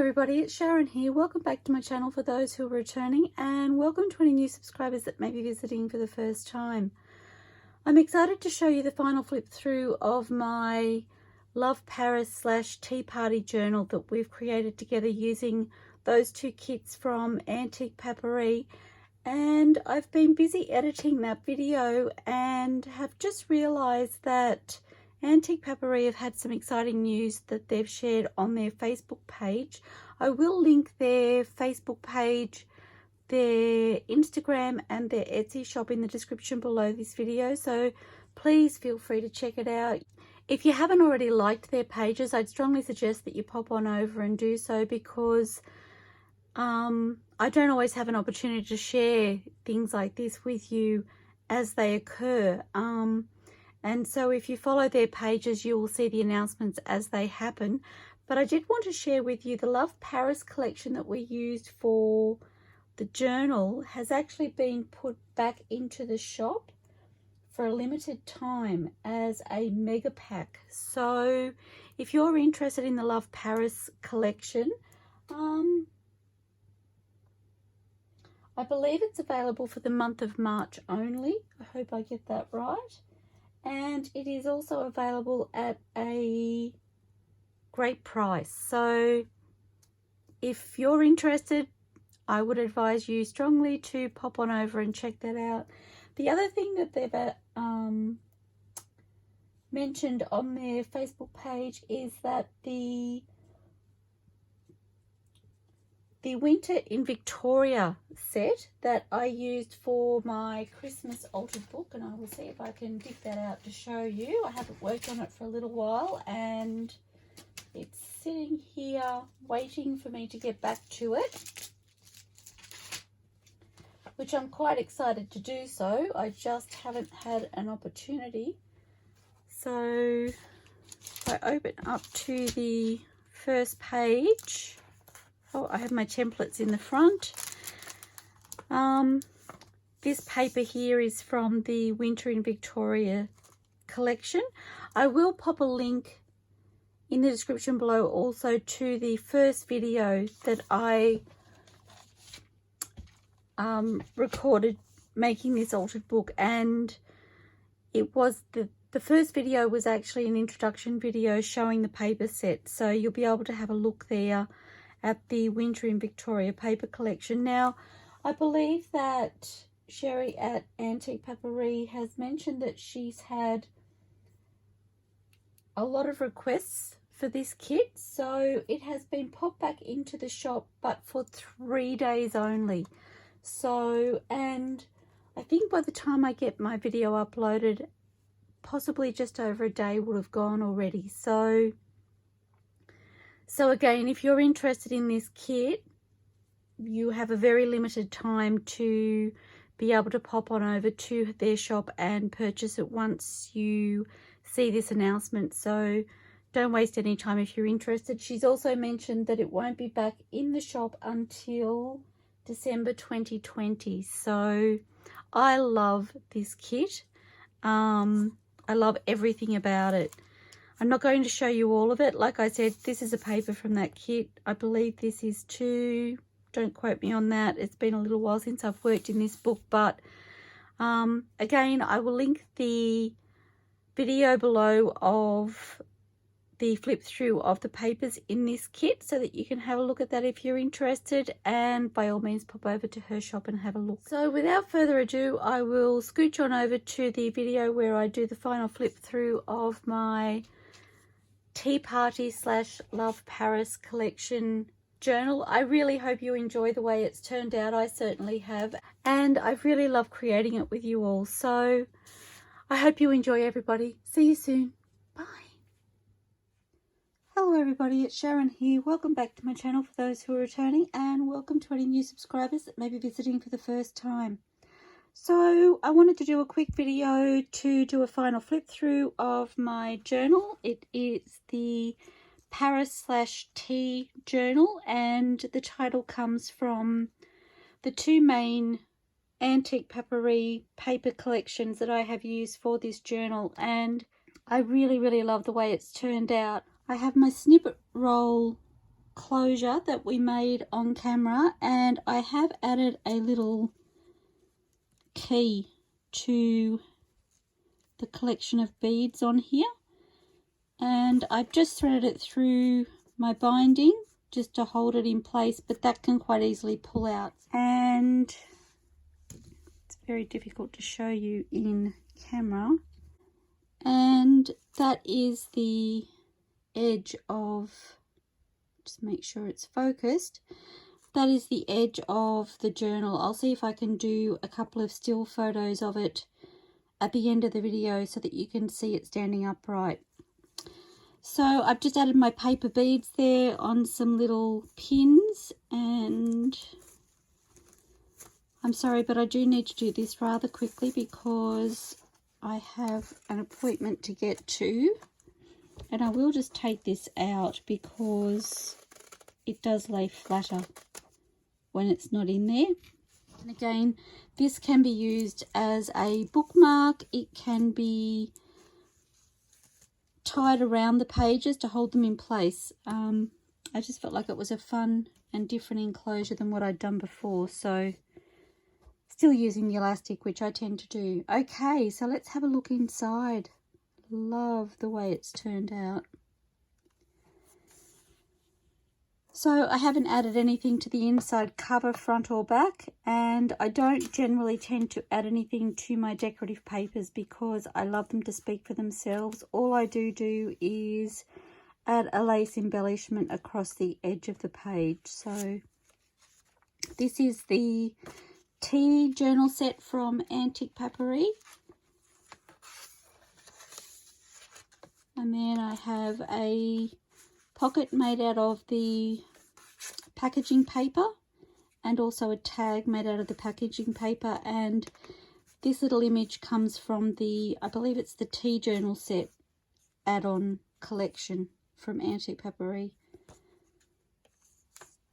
everybody, it's Sharon here. Welcome back to my channel for those who are returning, and welcome to any new subscribers that may be visiting for the first time. I'm excited to show you the final flip through of my Love Paris / Tea Party journal that we've created together using those two kits from AntiquePaperie. And I've been busy editing that video and have just realized that AntiquePaperie have had some exciting news that they've shared on their Facebook page. I will link their Facebook page, their Instagram and their Etsy shop in the description below this video, so please feel free to check it out. If you haven't already liked their pages, I'd strongly suggest that you pop on over and do so, because I don't always have an opportunity to share things like this with you as they occur. And so if you follow their pages, you will see the announcements as they happen. But I did want to share with you the Love Paris collection that we used for the journal has actually been put back into the shop for a limited time as a mega pack. So if you're interested in the Love Paris collection, I believe it's available for the month of March only. I hope I get that right. And it is also available at a great price. So if you're interested, I would advise you strongly to pop on over and check that out. The other thing that they've mentioned on their Facebook page is that the Winter in Victoria set that I used for my Christmas altered book, and I will see if I can dig that out to show you. I haven't worked on it for a little while and it's sitting here waiting for me to get back to it, which I'm quite excited to do so. I just haven't had an opportunity. So if I open up to the first page, oh, I have my templates in the front. This paper here is from the Winter in Victoria collection. I will pop a link in the description below also to the first video that I recorded making this altered book, and it was the first video was actually an introduction video showing the paper set, so you'll be able to have a look there at the Winter in Victoria paper collection. Now, I believe that Sherry at AntiquePaperie has mentioned that she's had a lot of requests for this kit, so it has been popped back into the shop, but for 3 days only. So, and I think by the time I get my video uploaded, possibly just over a day would have gone already. So again, if you're interested in this kit, you have a very limited time to be able to pop on over to their shop and purchase it once you see this announcement. So don't waste any time if you're interested. She's also mentioned that it won't be back in the shop until December 2020. So I love this kit. I love everything about it. I'm not going to show you all of it. Like I said, this is a paper from that kit. I believe this is two. Don't quote me on that. It's been a little while since I've worked in this book. But again, I will link the video below of the flip through of the papers in this kit so that you can have a look at that if you're interested. And by all means, pop over to her shop and have a look. So without further ado, I will scooch on over to the video where I do the final flip through of my Tea Party / Love Paris collection journal. I really hope you enjoy the way it's turned out. I certainly have, and I've really loved creating it with you all. So I hope you enjoy, everybody. See you soon. Bye. Hello everybody, it's Sharon here. Welcome back to my channel for those who are returning, and welcome to any new subscribers that may be visiting for the first time. So I wanted to do a quick video to do a final flip through of my journal. It is the Paris / Tea journal, and the title comes from the two main AntiquePaperie paper collections that I have used for this journal, and I really love the way it's turned out. I have my snippet roll closure that we made on camera, and I have added a little key to the collection of beads on here, and I've just threaded it through my binding just to hold it in place, but that can quite easily pull out, and it's very difficult to show you in camera. And that is the edge of, just make sure it's focused, that is the edge of the journal. I'll see if I can do a couple of still photos of it at the end of the video so that you can see it standing upright. So I've just added my paper beads there on some little pins, and I'm sorry, but I do need to do this rather quickly because I have an appointment to get to, and I will just take this out because it does lay flatter when it's not in there. And again, this can be used as a bookmark. It can be tied around the pages to hold them in place. I just felt like it was a fun and different enclosure than what I'd done before, so still using the elastic, which I tend to do. Okay, so let's have a look inside. Love the way it's turned out. So I haven't added anything to the inside cover, front or back, and I don't generally tend to add anything to my decorative papers because I love them to speak for themselves. All I do is add a lace embellishment across the edge of the page. So this is the tea journal set from AntiquePaperie, and then I have a pocket made out of the packaging paper and also a tag made out of the packaging paper, and this little image comes from the, I believe it's the tea journal set add-on collection from AntiquePaperie.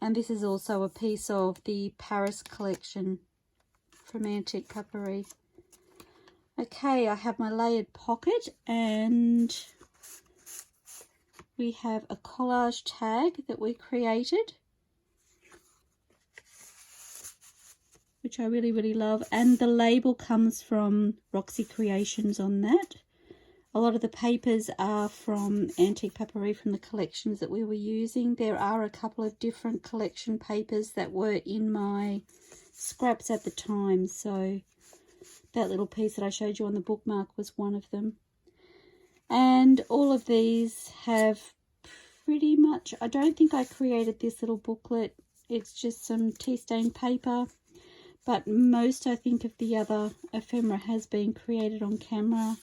And this is also a piece of the Paris collection from AntiquePaperie. Okay, I have my layered pocket, and we have a collage tag that we created, which I really love, and the label comes from Roxy Creations on that. A lot of the papers are from AntiquePaperie, from the collections that we were using. There are a couple of different collection papers that were in my scraps at the time, so that little piece that I showed you on the bookmark was one of them. And all of these have pretty much, I don't think I created this little booklet, it's just some tea stain paper, but most, I think, of the other ephemera has been created on camera.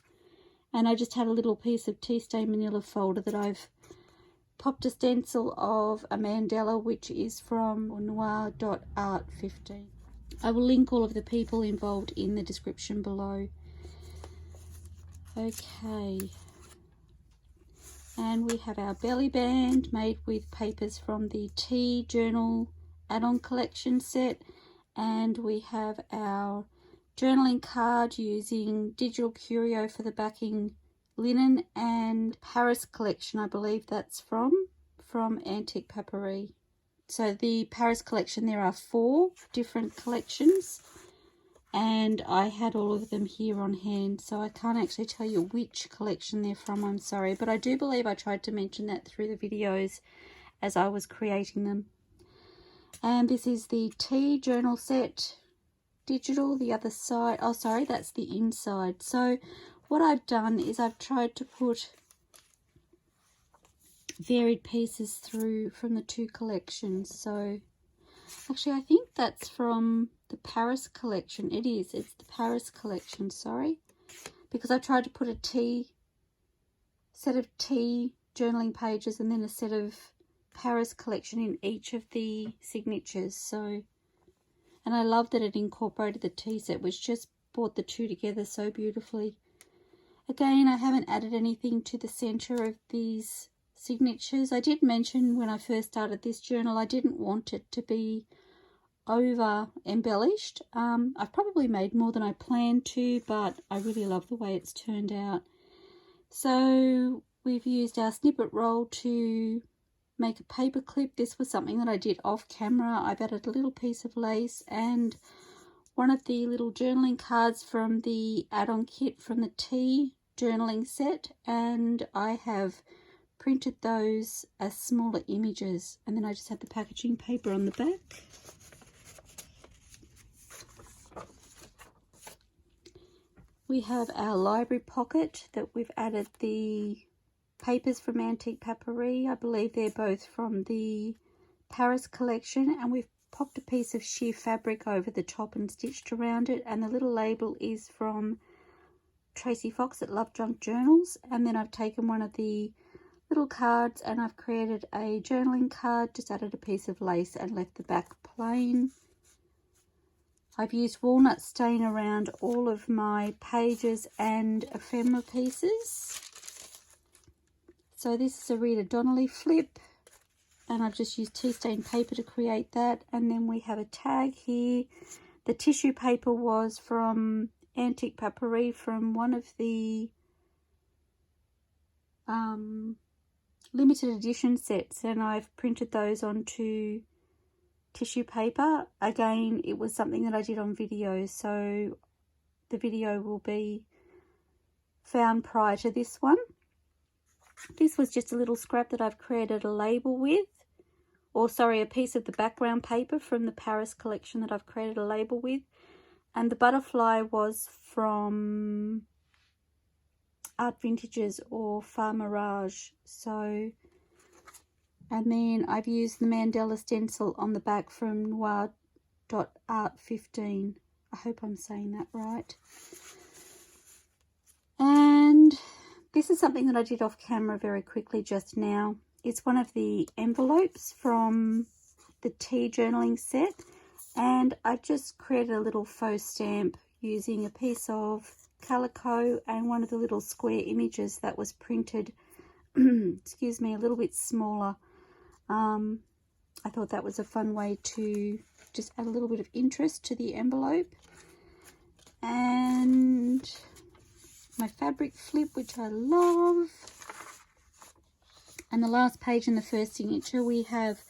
And I just had a little piece of tea stain manila folder that I've popped a stencil of a mandala, which is from noir.art15. I will link all of the people involved in the description below. Okay, and we have our belly band made with papers from the tea journal add-on collection set, and we have our journaling card using digital curio for the backing, linen, and Paris collection, I believe that's from AntiquePaperie. So the Paris collection, there are 4 different collections, and I had all of them here on hand, so I can't actually tell you which collection they're from, I'm sorry, but I do believe I tried to mention that through the videos as I was creating them. And this is the tea journal set digital, the other side, oh sorry, that's the inside. So what I've done is I've tried to put varied pieces through from the 2 collections. So actually I think that's from the Paris collection. It is, it's the Paris collection, sorry, because I tried to put a set of tea journaling pages and then a set of Paris collection in each of the signatures. So, and I love that it incorporated the tea set, which just brought the 2 together so beautifully. Again, I haven't added anything to the center of these signatures. I did mention when I first started this journal I didn't want it to be over embellished. I've probably made more than I planned to, but I really love the way it's turned out. So we've used our snippet roll to make a paper clip. This was something that I did off camera. I've added a little piece of lace and one of the little journaling cards from the add-on kit from the tea journaling set, and I have printed those as smaller images, and then I just have the packaging paper on the back. We have our library pocket that we've added the papers from AntiquePaperie. I believe they're both from the Paris collection, and we've popped a piece of sheer fabric over the top and stitched around it, and the little label is from Tracie at LoveJunk Journals. And then I've taken one of the little cards and I've created a journaling card, just added a piece of lace and left the back plain. I've used walnut stain around all of my pages and ephemera pieces. So this is a Rita Donnelly flip, and I've just used tea stain paper to create that. And then we have a tag here. The tissue paper was from AntiquePaperie, from one of the limited edition sets, and I've printed those onto tissue paper. Again, it was something that I did on video, so the video will be found prior to this one. This was just a little scrap that I've created a label with, or sorry, a piece of the background paper from the Paris collection that I've created a label with. And the butterfly was from Art Vintages or Farmerage. So, and then I've used the Mandela stencil on the back from Noir.art15. I hope I'm saying that right. And this is something that I did off camera very quickly just now. It's one of the envelopes from the tea journaling set, and I just created a little faux stamp using a piece of calico and one of the little square images that was printed excuse me, a little bit smaller. I thought that was a fun way to just add a little bit of interest to the envelope. And my fabric flip, which I love. And the last page in the first signature, we have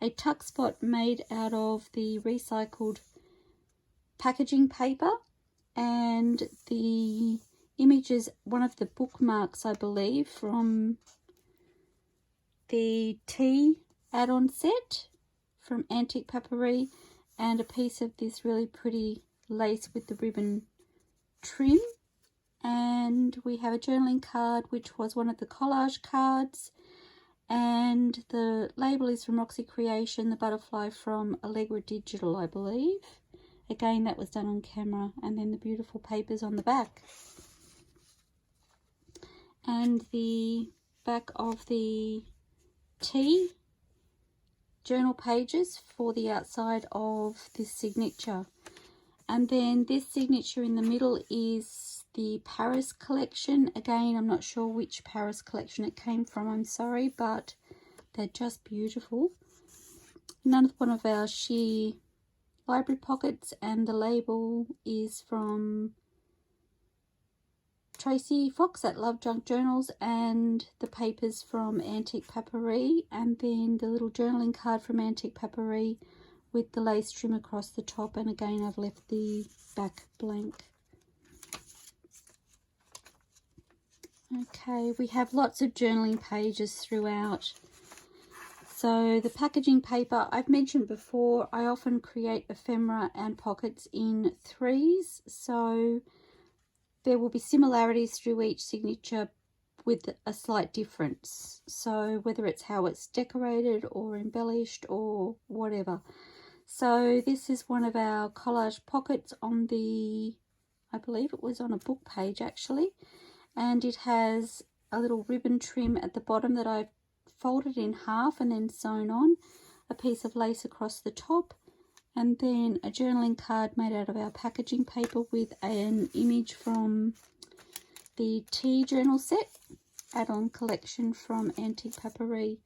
a tuck spot made out of the recycled packaging paper, and the image is one of the bookmarks, I believe, from the tea add-on set from AntiquePaperie, and a piece of this really pretty lace with the ribbon trim. And we have a journaling card, which was one of the collage cards, and the label is from Roxy Creations, the butterfly from Allegra Digital, I believe. Again, that was done on camera. And then the beautiful papers on the back. And the back of the tea journal pages for the outside of this signature. And then this signature in the middle is the Paris collection. Again, I'm not sure which Paris collection it came from, I'm sorry, but they're just beautiful. Another one of our sheer library pockets, and the label is from Tracie at LoveJunk Journals, and the papers from AntiquePaperie, and then the little journaling card from AntiquePaperie with the lace trim across the top. And again, I've left the back blank. Okay, we have lots of journaling pages throughout. So the packaging paper, I've mentioned before, I often create ephemera and pockets in threes, so there will be similarities through each signature with a slight difference. So whether it's how it's decorated or embellished or whatever. So this is one of our collage pockets on the, I believe it was on a book page actually. And it has a little ribbon trim at the bottom that I've folded in half and then sewn on, a piece of lace across the top, and then a journaling card made out of our packaging paper with an image from the tea journal set add-on collection from AntiquePaperie.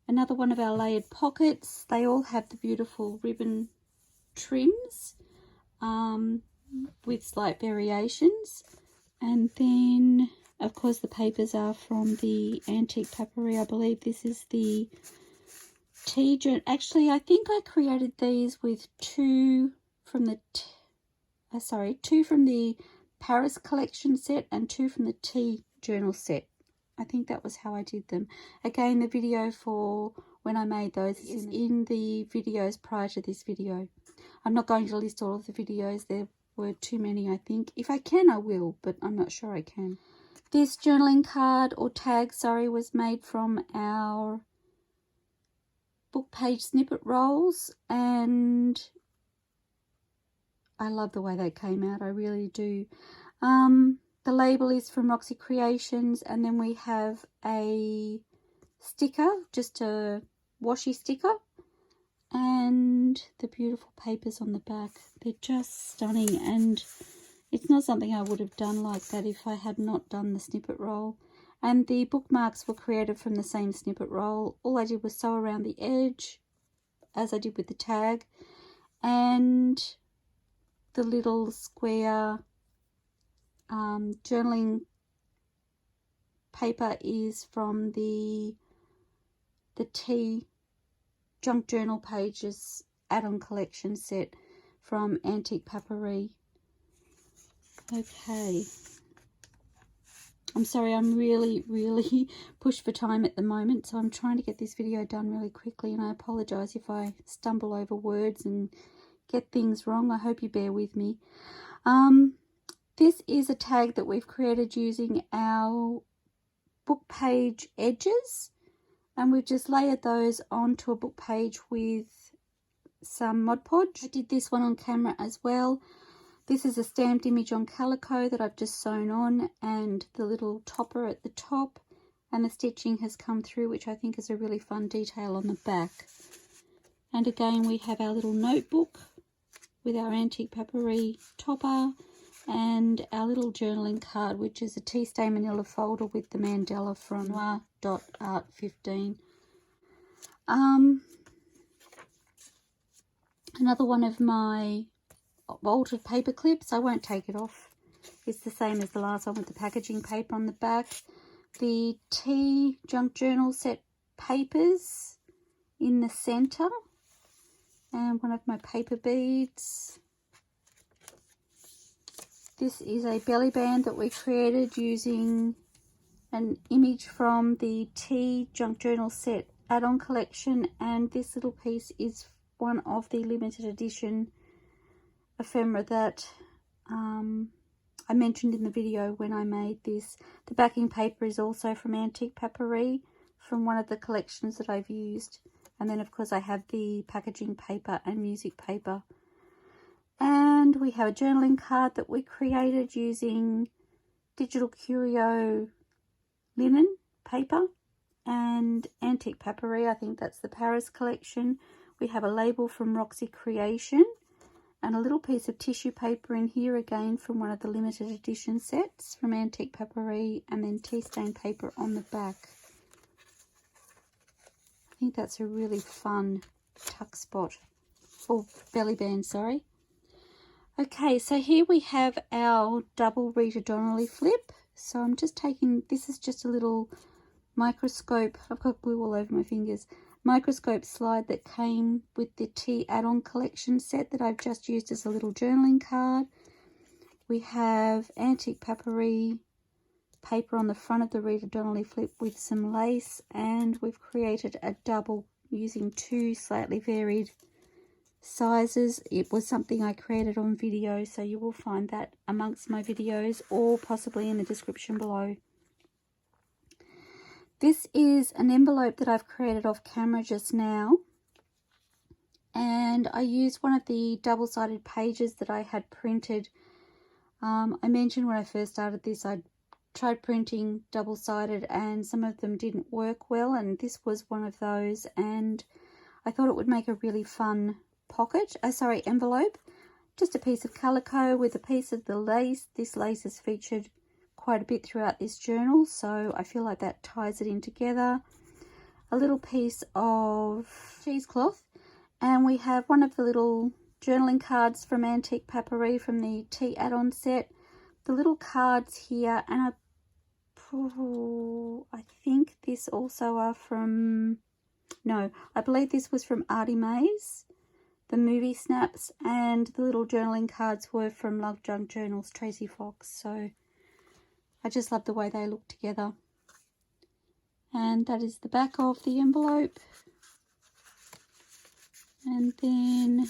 Another one of our layered pockets. They all have the beautiful ribbon trims with slight variations. And then Of course, the papers are from the AntiquePaperie. I believe this is the tea journal. Actually, I think I created these with two from the Paris collection set and two from the tea journal set. I think that was how I did them. Again, the video for when I made those is in the videos prior to this video. I'm not going to list all of the videos. There were too many, I think. If I can, I will, but I'm not sure I can. This journaling card, or tag, sorry, was made from our book page snippet rolls, and I love the way they came out. I really do. The label is from Roxy Creations, and then we have a sticker, just a washi sticker, and the beautiful papers on the back. They're just stunning, and it's not something I would have done like that if I had not done the snippet roll. And the bookmarks were created from the same snippet roll. All I did was sew around the edge, as I did with the tag, and the little square journaling paper is from the tea junk journal pages add-on collection set from AntiquePaperie. Okay, I'm sorry, I'm really pushed for time at the moment, so I'm trying to get this video done really quickly, and I apologize if I stumble over words and get things wrong. I hope you bear with me. This is a tag that we've created using our book page edges, and we've just layered those onto a book page with some Mod Podge. I did this one on camera as well. This is a stamped image on calico that I've just sewn on, and the little topper at the top, and the stitching has come through, which I think is a really fun detail on the back. And again, we have our little notebook with our AntiquePaperie topper, and our little journaling card, which is a tea stain manila folder with the mandala from Noir.art15. Another one of my altered paper clips. I won't take it off. It's the same as the last one with the packaging paper on the back. The tea junk journal set papers in the center, and one of my paper beads. This is a belly band that we created using an image from the tea junk journal set add-on collection, and this little piece is one of the limited edition ephemera that I mentioned in the video when I made this. The backing paper is also from AntiquePaperie, from one of the collections that I've used, and then of course I have the packaging paper and music paper. And we have a journaling card that we created using Digital Curio linen paper and AntiquePaperie. I think that's the Paris collection. We have a label from Roxy Creation and a little piece of tissue paper in here, again from one of the limited edition sets from AntiquePaperie, and then tea stain paper on the back. I think that's a really fun tuck spot, or belly band, sorry. Okay, so here we have our double Rita Donnelly flip. So I'm just taking, this is just a little microscope, I've got glue all over my fingers, microscope slide that came with the tea add-on collection set that I've just used as a little journaling card. We have AntiquePaperie paper on the front of the Rita Donnelly flip with some lace, and we've created a double using two slightly varied sizes. It was something I created on video, so you will find that amongst my videos or possibly in the description below. This is an envelope that I've created off camera just now, and I used one of the double-sided pages that I had printed. I mentioned when I first started this I tried printing double-sided and some of them didn't work well, and this was one of those, and I thought it would make a really fun envelope. Just a piece of calico with a piece of the lace. This lace is featured quite a bit throughout this journal, so I feel like that ties it in together. A little piece of cheesecloth, and we have one of the little journaling cards from AntiquePaperie from the tea add-on set. The little cards here, and Oh, I think this also are from, no, I believe this was from ARTYmaze, the movie snaps, and the little journaling cards were from LoveJunk Journals, Tracie Fox. So I just love the way they look together. And that is the back of the envelope. And then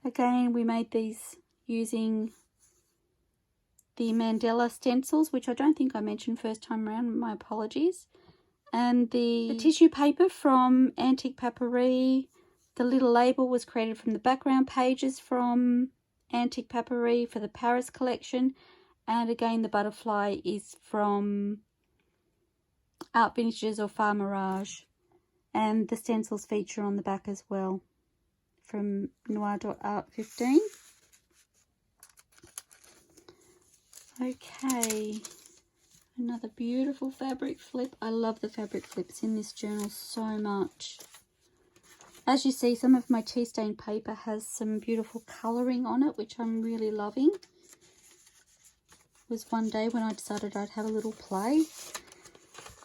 again, we made these using the Mandela stencils, which I don't think I mentioned first time around, my apologies. And the tissue paper from AntiquePaperie. The little label was created from the background pages from AntiquePaperie for the Paris collection. And again, the butterfly is from Art Vintages or Far Mirage. And the stencils feature on the back as well from Noir.art15. Okay, another beautiful fabric flip. I love the fabric flips in this journal so much. As you see, some of my tea stain paper has some beautiful colouring on it, which I'm really loving. It was one day when I decided I'd have a little play.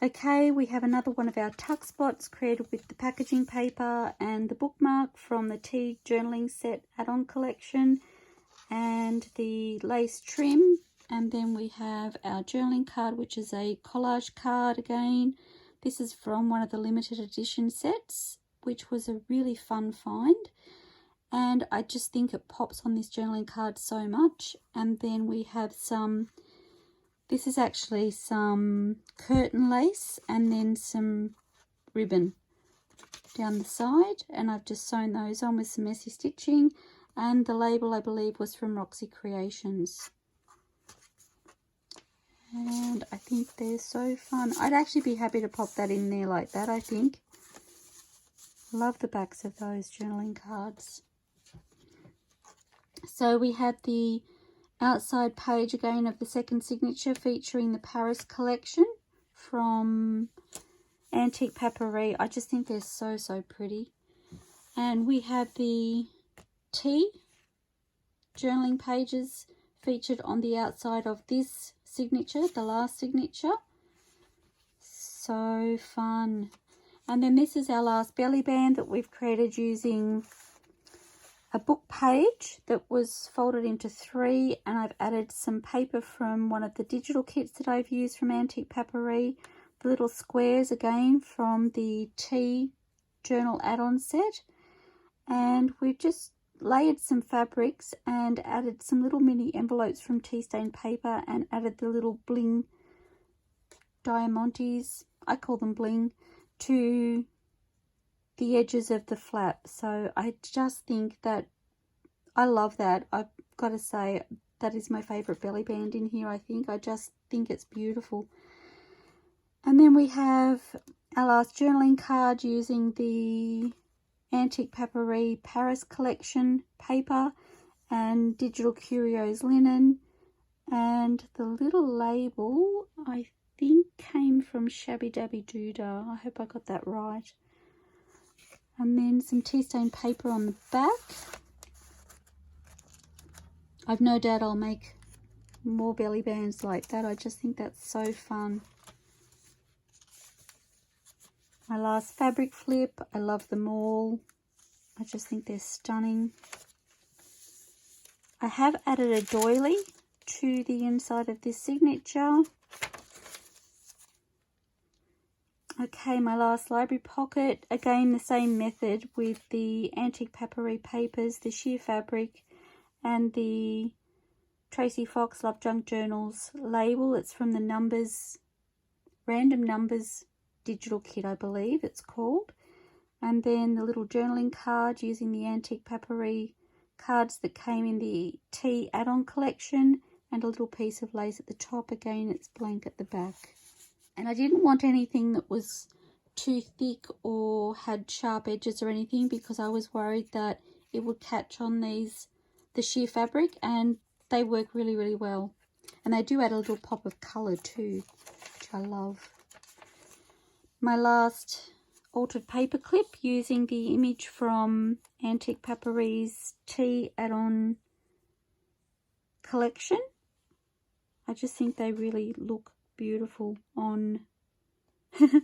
Okay, we have another one of our tuck spots created with the packaging paper and the bookmark from the tea journaling set add-on collection, and the lace trim. And then we have our journaling card, which is a collage card again. This is from one of the limited edition sets, which was a really fun find. And I just think it pops on this journaling card so much. And then we have some, this is actually some curtain lace and then some ribbon down the side. And I've just sewn those on with some messy stitching. And the label, I believe, was from Roxy Creations. And I think they're so fun. I'd actually be happy to pop that in there like that, I think. Love the backs of those journaling cards. So we have the outside page again of the second signature featuring the Paris collection from AntiquePaperie. I just think they're so, so pretty. And we have the tea journaling pages featured on the outside of this signature, the last signature. So fun. And then this is our last belly band that we've created using a book page that was folded into 3, and I've added some paper from one of the digital kits that I've used from AntiquePaperie, the little squares again from the tea journal add-on set, and we've just layered some fabrics and added some little mini envelopes from tea stain paper and added the little bling diamantes, I call them bling, to the edges of the flap. So I just think that I love that. I've got to say that is my favorite belly band in here. I just think it's beautiful. And then we have our last journaling card using the AntiquePaperie Paris collection paper and Digital Curios linen, and the little label I think came from Shabby Dabby Doodah. I hope I got that right. And then some tea stain paper on the back. I've no doubt I'll make more belly bands like that. I just think that's so fun. My last fabric flip, I love them all. I just think they're stunning. I have added a doily to the inside of this signature. Okay, my last library pocket. Again, the same method with the AntiquePaperie papers, the sheer fabric, and the Tracie Fox LoveJunk Journals label. It's from the Numbers, Random Numbers digital kit, I believe it's called. And then the little journaling card using the AntiquePaperie cards that came in the tea add-on collection, and a little piece of lace at the top. Again, it's blank at the back. And I didn't want anything that was too thick or had sharp edges or anything, because I was worried that it would catch on the sheer fabric, and they work really, really well. And they do add a little pop of colour too, which I love. My last altered paper clip using the image from AntiquePaperie's tea add-on collection. I just think they really look beautiful on, I'm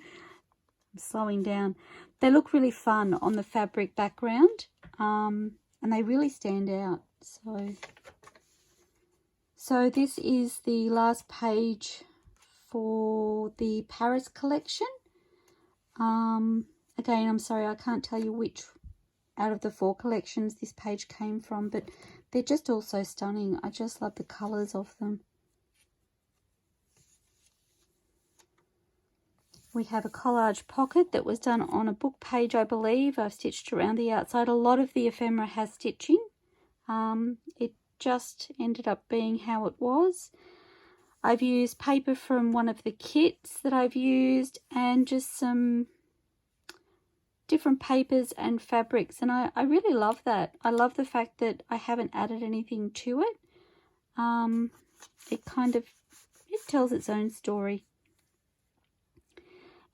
slowing down. They look really fun on the fabric background, and they really stand out. So this is the last page for the Paris collection. Again, I'm sorry, I can't tell you which out of the 4 collections this page came from, but they're just all so stunning. I just love the colours of them. We have a collage pocket that was done on a book page, I believe. I've stitched around the outside. A lot of the ephemera has stitching. It just ended up being how it was. I've used paper from one of the kits that I've used, and just some different papers and fabrics, and I really love that. I love the fact that I haven't added anything to it. It tells its own story.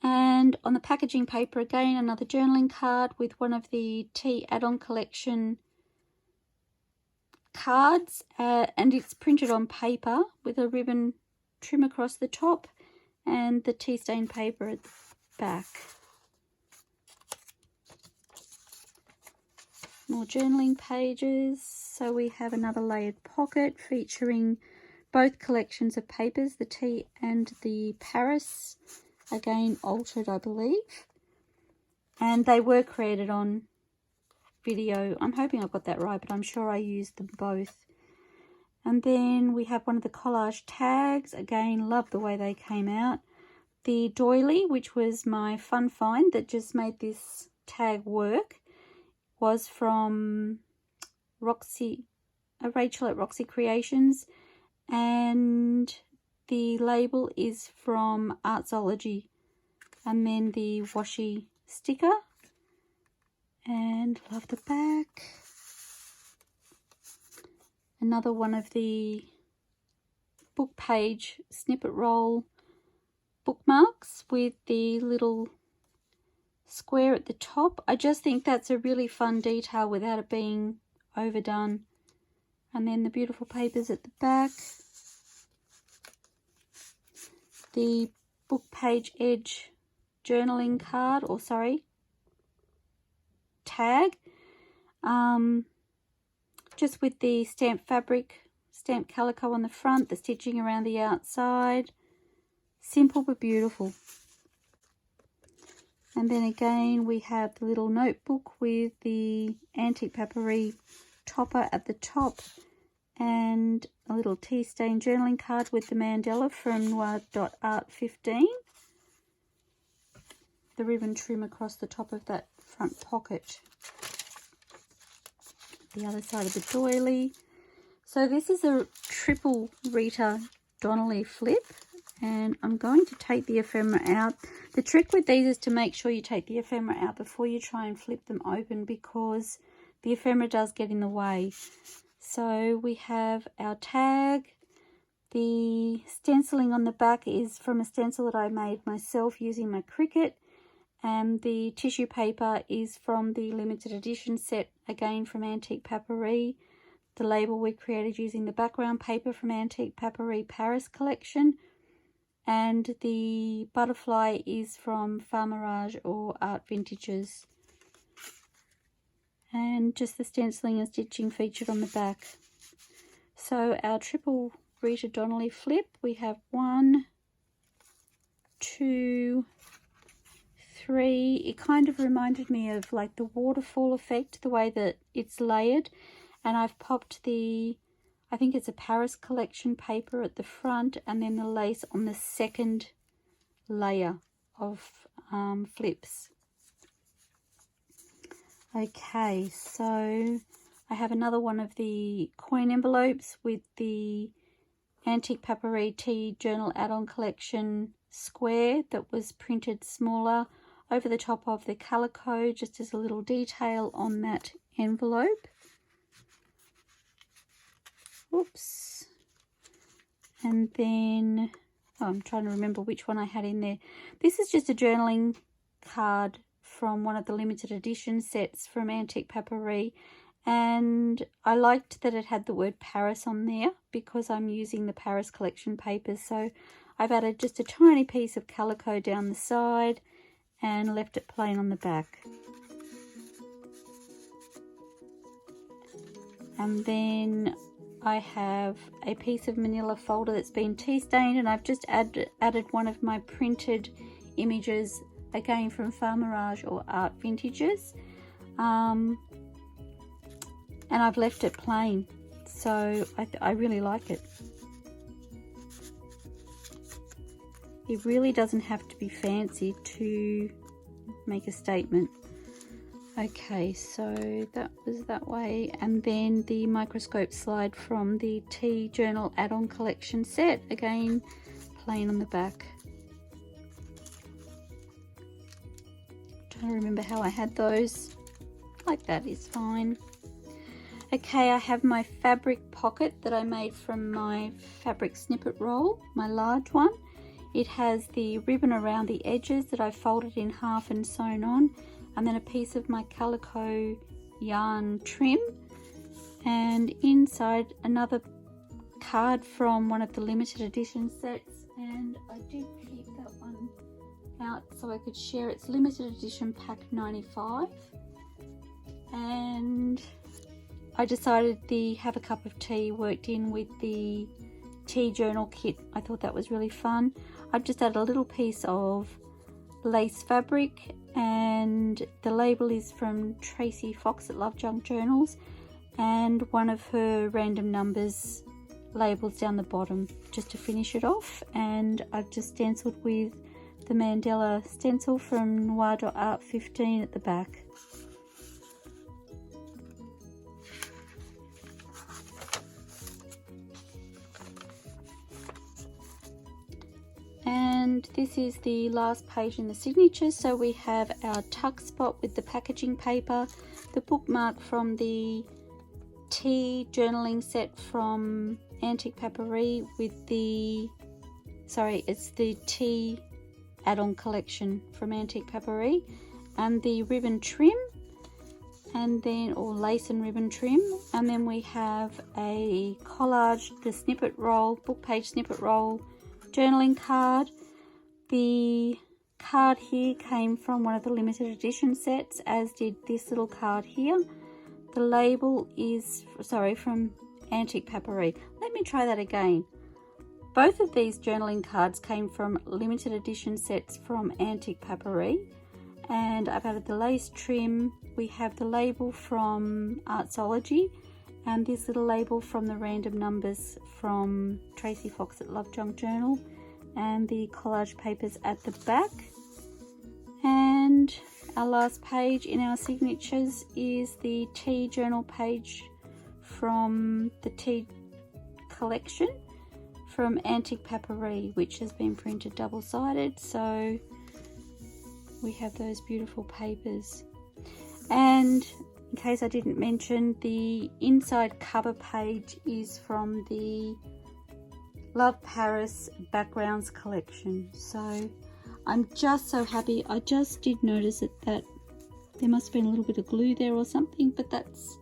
And on the packaging paper, again, another journaling card with one of the tea add-on collection cards, and it's printed on paper with a ribbon trim across the top and the tea stain paper at the back. More journaling pages. So we have another layered pocket featuring both collections of papers, the tea and the Paris, again altered, I believe, and they were created on video. I'm hoping I've got that right, but I'm sure I used them both. And then we have one of the collage tags. Again, love the way they came out. The doily, which was my fun find that just made this tag work, was from Rachel at Roxy Creations, and the label is from Artsology, and then the washi sticker. And love the back. Another one of the book page snippet roll bookmarks with the little square at the top. I just think that's a really fun detail without it being overdone. And then the beautiful papers at the back. The book page edge journaling card, or sorry, tag, just with the stamped fabric, stamped calico on the front, the stitching around the outside. Simple but beautiful. And then again we have the little notebook with the AntiquePaperie topper at the top, and a little tea stain journaling card with the mandala from Noir.art15. The ribbon trim across the top of that front pocket. The other side of the doily. So this is a triple Rita Donnelly flip, and I'm going to take the ephemera out. The trick with these is to make sure you take the ephemera out before you try and flip them open, because the ephemera does get in the way. So we have our tag. The stenciling on the back is from a stencil that I made myself using my Cricut, and the tissue paper is from the limited edition set, again from AntiquePaperie. The label we created using the background paper from AntiquePaperie Paris collection, and the butterfly is from Farmerage or Art Vintages. And just the stenciling and stitching featured on the back. So our triple Rita Donnelly flip, we have 1, 2, 3. It kind of reminded me of like the waterfall effect, the way that it's layered. And I've popped the, I think it's a Paris collection paper at the front, and then the lace on the second layer of flips. Okay, so I have another one of the coin envelopes with the AntiquePaperie Tea Journal Add-on Collection square that was printed smaller over the top of the calico, just as a little detail on that envelope. Oops. And then, I'm trying to remember which one I had in there. This is just a journaling card from one of the limited edition sets from AntiquePaperie, and I liked that it had the word Paris on there because I'm using the Paris collection papers, so I've added just a tiny piece of calico down the side and left it plain on the back. And then I have a piece of manila folder that's been tea stained, and I've just added one of my printed images, again from Farmerage or Art Vintages, and I've left it plain, so I really like it. It really doesn't have to be fancy to make a statement. Okay, so that was that way, and then the microscope slide from the Tea Journal add-on collection set, again plain on the back. Trying to remember how I had those. Like that is fine. Okay, I have my fabric pocket that I made from my fabric snippet roll, my large one. It has the ribbon around the edges that I folded in half and sewn on, and then a piece of my calico yarn trim, and inside another card from one of the limited edition sets, and I did keep that one out so I could share. It's limited edition pack 95, and I decided the Have a Cup of Tea worked in with the Tea Journal kit. I thought that was really fun. I've just added a little piece of lace fabric, and the label is from Tracie at LoveJunk Journals, and one of her random numbers labels down the bottom just to finish it off. And I've just stenciled with the Mandela stencil from Noir.art 15 at the back. And this is the last page in the signatures. So we have our tuck spot with the packaging paper, the bookmark from the tea journaling set from AntiquePaperie with the, sorry, it's the tea add-on collection from AntiquePaperie, and the ribbon trim, and then, or lace and ribbon trim, and then we have a collage, the snippet roll, book page snippet roll journaling card. The card here came from one of the limited edition sets, as did this little card here. The label is, sorry, from AntiquePaperie. Let me try that again. Both of these journaling cards came from limited edition sets from AntiquePaperie, and I've added the lace trim. We have the label from Artsology, and this little label from the random numbers from Tracie Fox at LoveJunk Journal, and the collage papers at the back. And our last page in our signatures is the tea journal page from the tea collection from AntiquePaperie, which has been printed double-sided, so we have those beautiful papers. And in case I didn't mention, the inside cover page is from the Love Paris Backgrounds collection. So I'm just so happy. I just did notice that there must have been a little bit of glue there or something, but that's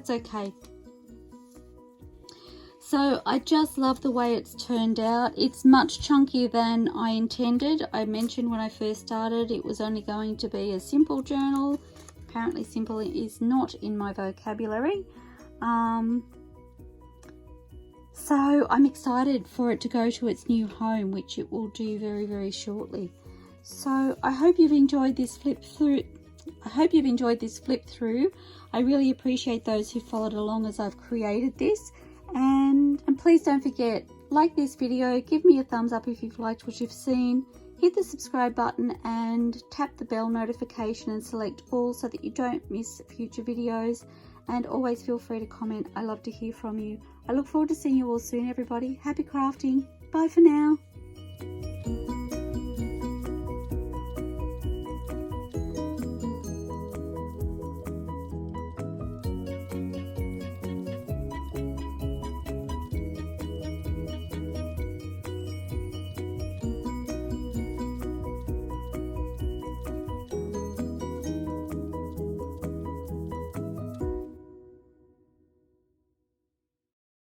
okay. So I just love the way it's turned out. It's much chunkier than I intended. I mentioned when I first started it was only going to be a simple journal. Apparently simple is not in my vocabulary. So I'm excited for it to go to its new home, which it will do very, very shortly. So I hope you've enjoyed this flip through. I really appreciate those who followed along as I've created this. And please don't forget, like this video, give me a thumbs up if you've liked what you've seen. Hit the subscribe button and tap the bell notification and select all so that you don't miss future videos. And always feel free to comment. I love to hear from you. I look forward to seeing you all soon, everybody. Happy crafting. Bye for now.